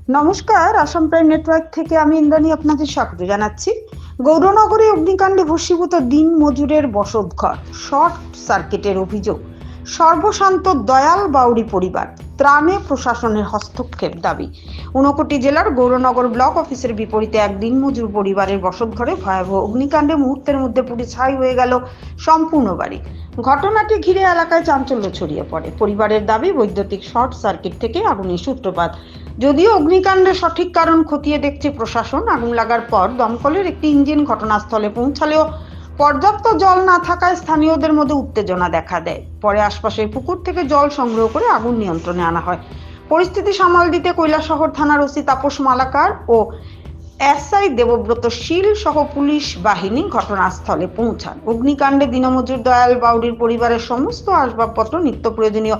নমস্কার, Assam prime network থেকে আমি ইন্দ্রাণী আপনাদের স্বাগত জানাচ্ছি। গৌরনগরে অগ্নিকাণ্ডে ভস্মীভূত দিন মজুরের বসতঘর, শর্ট সার্কিটের অভিযোগ। সর্বশান্ত দয়াল বাউরি পরিবার, ত্রাণে প্রশাসনের হস্তক্ষেপ দাবি। ঊনকোটি জেলার গৌরনগর ব্লক অফিসের বিপরীতে এক দিনমজুর পরিবারের বসতঘরে ভয়াবহ অগ্নিকাণ্ডে মুহূর্তের মধ্যে পুড়ে ছাই হয়ে গেল সম্পূর্ণ বাড়ি। ঘটনাটি ঘিরে এলাকায় চাঞ্চল্য ছড়িয়ে পড়ে। পরিবারের দাবি, বৈদ্যুতিক শর্ট সার্কিট থেকে আগুনের সূত্রপাত। যদিও অগ্নিকাণ্ডের সঠিক কারণ খতিয়ে দেখছে প্রশাসন। আগুন লাগার পর দমকলের একটি ইঞ্জিন ঘটনাস্থলে পৌঁছালেও পর্যাপ্ত জল না থাকায় স্থানীয়দের মধ্যে উত্তেজনা দেখা দেয়। পরে আশপাশের পুকুর থেকে জল সংগ্রহ করে আগুন নিয়ন্ত্রণে আনা হয়। পরিস্থিতি সামাল দিতে কৈলাসহর থানার ওসি তাপস মালাকার ও এসআই দেবব্রত শীল সহ পুলিশ বাহিনী ঘটনাস্থলে পৌঁছান। অগ্নিকাণ্ডে দিনমজুর দয়াল বাউরির পরিবারের সমস্ত আসবাবপত্র, নিত্য প্রয়োজনীয়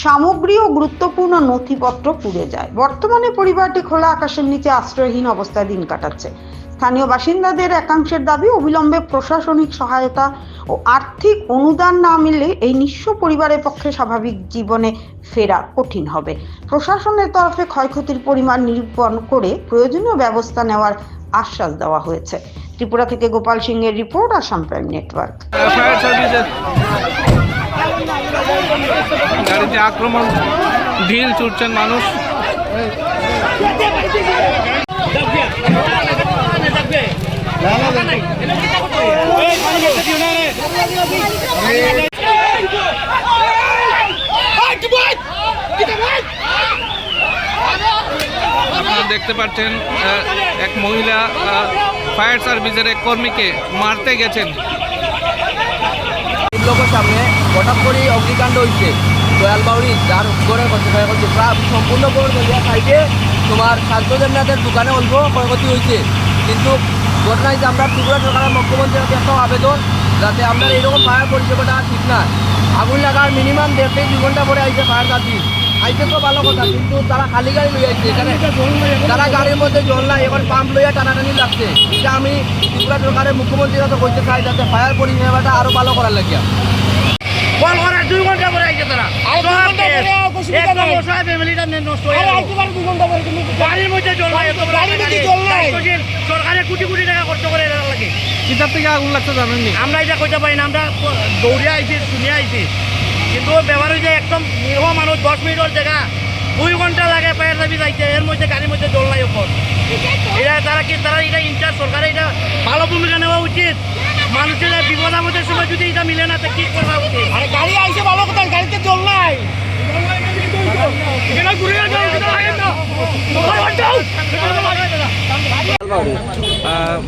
সামগ্রী ও গুরুত্বপূর্ণ নথিপত্র পুড়ে যায়। বর্তমানে পরিবারটি খোলা আকাশের নিচে আশ্রয়হীন অবস্থায় দিন কাটাচ্ছে। স্থানীয় বাসিন্দাদের একাংশের দাবি, অবিলম্বে প্রশাসনিক সহায়তা ও আর্থিক অনুদান না মিললে এই নিঃস্ব পরিবারের পক্ষে স্বাভাবিক জীবনে ফেরা কঠিন হবে। প্রশাসনের তরফে ক্ষয়ক্ষতির পরিমাণ নিরূপণ করে প্রয়োজনীয় ব্যবস্থা নেওয়ার আশ্বাস দেওয়া হয়েছে। ত্রিপুরা থেকে গোপাল সিংয়ের রিপোর্ট, আসাম প্রাইম নেটওয়ার্ক। গাড়িতে আক্রমণ, ঢিল ছুটছেন মানুষ। আপনারা দেখতে পাচ্ছেন এক মহিলা ফায়ার সার্ভিসের এক কর্মীকে মারতে গেছেন। লোকের সামনে হঠাৎ করে অগ্নিকাণ্ড হয়েছে দয়াল বাউরি, যার ঘরে ক্ষয়ক্ষতি প্রায় সম্পূর্ণ সাইডে তোমার স্বাস্থ্যজনাদের দোকানে অল্প ক্ষয়ক্ষতি হয়েছে। কিন্তু ঘটনা হয়েছে আমরা ত্রিপুরা সরকারের মুখ্যমন্ত্রীর কাছে একটা আবেদন, যাতে আপনার এইরকম ফায়ার পরিষেবাটা ঠিক না। আগুন লাগার মিনিমাম 1.5-2 ঘন্টা পরে আইছে ফায়ার সার্ভিস, আইছে তো ভালো কথা, কিন্তু তারা খালি গাড়ি লই আইছে, এখানে তারা গাড়ির মধ্যে জল নাই, এবার পাম্প লইয়া টানাটানি লাগছে। এটা আমি ত্রিপুরা সরকারের মুখ্যমন্ত্রীর কাছে বলতে চাই, যাতে ফায়ার পরিষেবাটা আরও ভালো করার লাগিয়া। কল করার 2 ঘন্টা পরে আইছে তারা, গাড়ির মধ্যে জল নাই, সরকারে কোটি কোটি টাকা খরচ করে লাগে। কিতাব থেকে আগুন লাগছে জানেননি? আমরা এটা কইতে পারি না, আমরা দৌড়ে আইছি, শুনে আইছি, কিন্তু ব্যবহার হয়েছে একদম নিরহ মানুষ 10 মিনিটের জায়গা 2 ঘন্টা লাগে ফায়ার সার্ভিস আইছে, এর মধ্যে গাড়ির মধ্যে জল নাই ওপর। এটা তারা এটা ইনচার্জ সরকারের এটা ভালো ভূমিকা নেওয়া উচিত। মানুষের বিপদ আপদের সময় যদি এটা মিলে না, তো কি করা উচিত? গাড়ি আইছে ভালো কথা, গাড়িতে জল নাই।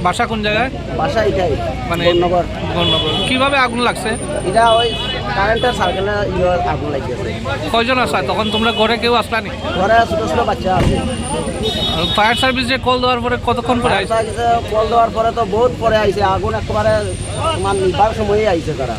বাসা কোন জায়গায়? বাসা এটাই মানে নগর। কিভাবে আগুন লাগছে? এটা ওই কারেন্টের সার্কেলে আগুন লাগিয়েছে। কয়জন আসা তখন? তোমরা ঘরে কেউ আসলানি? ঘরে ছোটো ছোটো বাচ্চা আছে। ফায়ার সার্ভিসে কল দেওয়ার পরে কতক্ষণ পরে আসছে? কল দেওয়ার পরে তো বহুত পরে আইছে, আগুন একেবারে তোমার নিবার সময়ই আইছে তারা।